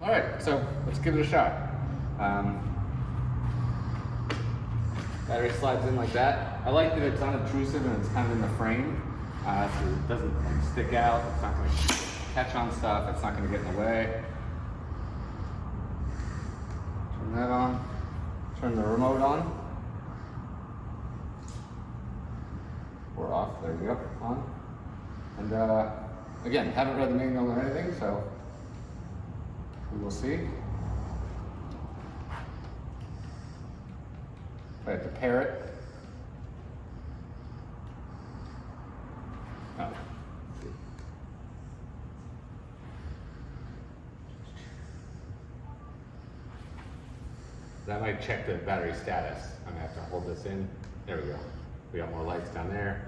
All right, so let's give it a shot. Battery slides in like that. I like that it's unobtrusive and it's kind of in the frame, so it doesn't like, stick out. It's not going to catch on stuff. It's not going to get in the way. Turn that on. Turn the remote on. Or off. There we go. On. And again, haven't read the manual or anything, so we will see. I have to pair it. Oh. That might check the battery status. I'm gonna have to hold this in. There we go. We got more lights down there.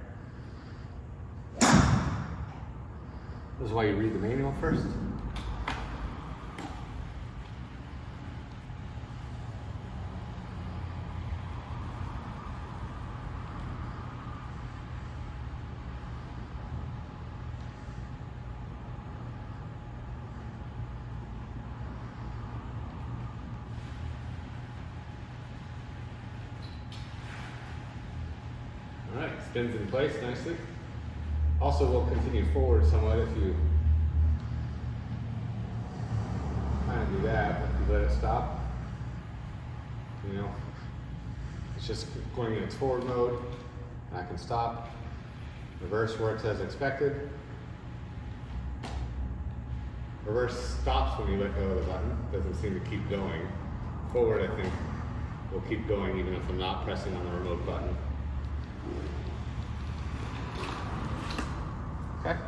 This is why you read the manual first. All right, spins in place nicely. Also will continue forward somewhat if you kind of do that, if you let it stop. You know, it's just going in its forward mode. I can stop. Reverse works as expected. Reverse stops when you let go of the button. Doesn't seem to keep going. Forward, I think, will keep going even if I'm not pressing on the remote button. Okay.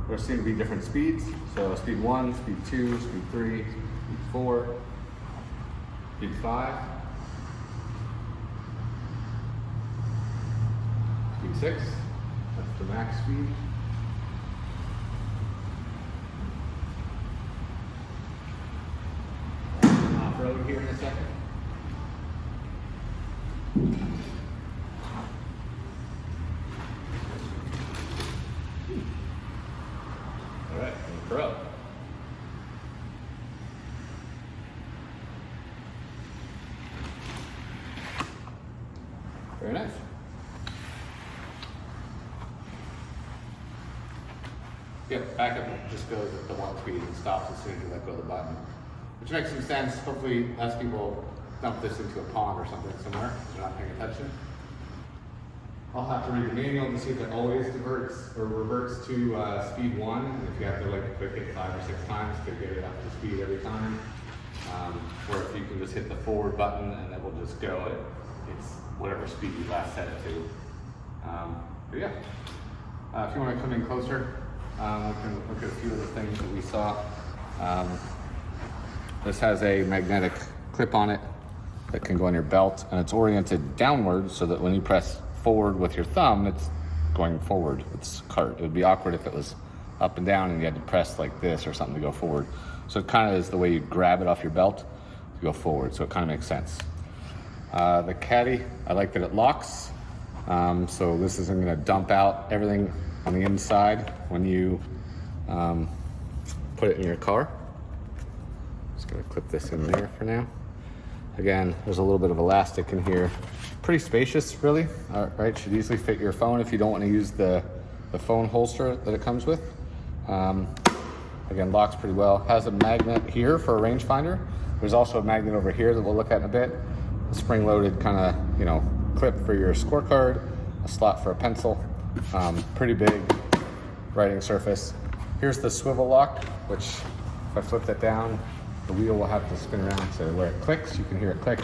There seem to be different speeds. So speed 1, speed 2, speed 3, speed 4, speed 5, speed 6. That's the max speed. Off-road here in a second. All right, Pro. Very nice. Yep, backup just goes at the 1 speed and stops as soon as you let go of the button, which makes some sense. Hopefully, less people dump this into a pond or something somewhere because they're not paying attention. I'll have to read the manual to see if it always diverts or reverts to speed 1, and if you have to like quick hit 5 or 6 times to get it up to speed every time, or if you can just hit the forward button and it will just go at it's whatever speed you last set it to. But yeah, if you want to come in closer, we can look at a few of the things that we saw. This has a magnetic clip on it that can go on your belt, and it's oriented downward so that when you press forward with your thumb, it's going forward. It's cart. It would be awkward if it was up and down and you had to press like this or something to go forward. So it kind of is the way you grab it off your belt to go forward. So it kind of makes sense. The caddy, I like that it locks. So this isn't going to dump out everything on the inside when you put it in your car. Just going to clip this in there for now. Again, there's a little bit of elastic in here. Pretty spacious, really. All right, should easily fit your phone if you don't want to use the phone holster that it comes with. Again, locks pretty well. Has a magnet here for a rangefinder. There's also a magnet over here that we'll look at in a bit. A spring-loaded kind of, clip for your scorecard. A slot for a pencil. Pretty big writing surface. Here's the swivel lock, which if I flip that down, the wheel will have to spin around so where it clicks, you can hear it click.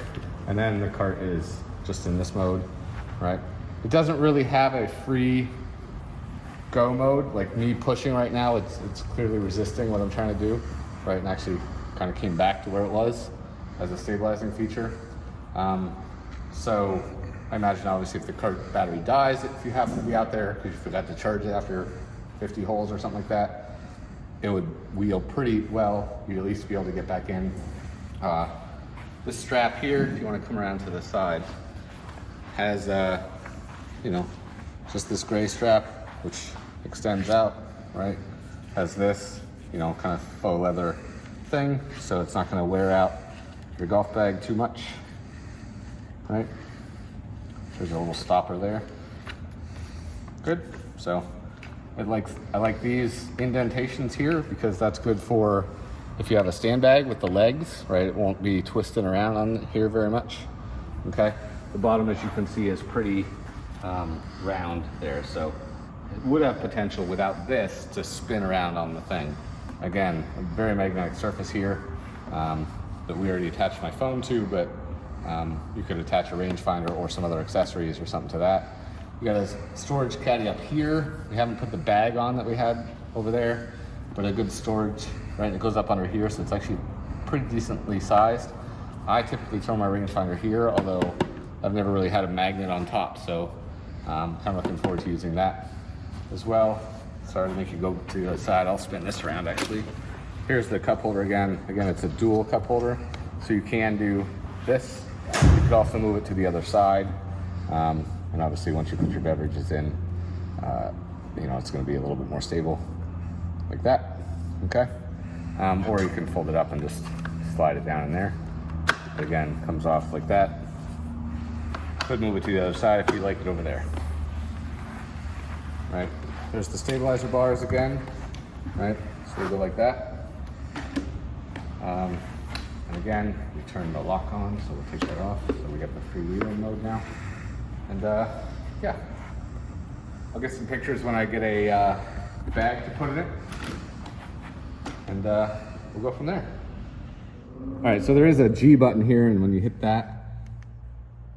And then the cart is just in this mode, right? It doesn't really have a free go mode, like me pushing right now, it's clearly resisting what I'm trying to do, right? And actually kind of came back to where it was as a stabilizing feature. So I imagine obviously if the cart battery dies, if you happen to be out there because you forgot to charge it after 50 holes or something like that, it would wheel pretty well. You'd at least be able to get back in. This strap here, if you want to come around to the side, has just this gray strap which extends out, right? Has this you know, kind of faux leather thing, so it's not going to wear out your golf bag too much, right? There's a little stopper there. Good. So I like these indentations here because that's good for if you have a stand bag with the legs, right? It won't be twisting around on here very much. Okay. The bottom, as you can see, is pretty round there, so it would have potential without this to spin around on the thing. Again, a very magnetic surface here that we already attached my phone to, but you could attach a rangefinder or some other accessories or something to that. You got a storage caddy up here. We haven't put the bag on that we had over there, but a good storage, right? It goes up under here, so it's actually pretty decently sized. I typically throw my rangefinder here, although I've never really had a magnet on top, so I'm kind of looking forward to using that as well. Sorry to make you go to the other side. I'll spin this around actually. Here's the cup holder again. Again, it's a dual cup holder, so you can do this. You could also move it to the other side. And obviously once you put your beverages in, you know, it's gonna be a little bit more stable like that, okay? Or you can fold it up and just slide it down in there. Again, comes off like that. Could move it to the other side if you like it over there. Right, there's the stabilizer bars again, right? So they go like that. And again, we turn the lock on, so we'll take that off. So we got the freewheeling mode now. And yeah, I'll get some pictures when I get a bag to put it in. And we'll go from there. All right, so there is a G button here, and when you hit that,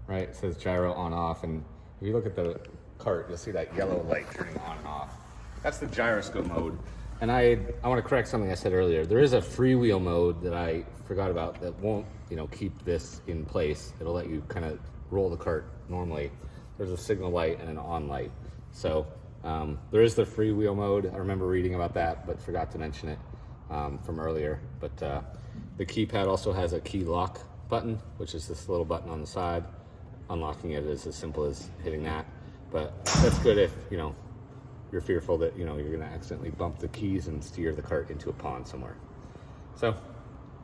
right, it says gyro on off. And if you look at the cart, you'll see that yellow light turning on and off. That's the gyroscope mode. And I want to correct something I said earlier. There is a freewheel mode that I forgot about that won't, you know, keep this in place. It'll let you kind of roll the cart normally. There's a signal light and an on light. So there is the freewheel mode. I remember reading about that, but forgot to mention it from earlier. But the keypad also has a key lock button, which is this little button on the side. Unlocking it is as simple as hitting that. But that's good if, you know, you're fearful that, you know, you're gonna accidentally bump the keys and steer the cart into a pond somewhere. So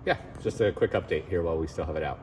yeah, just a quick update here while we still have it out.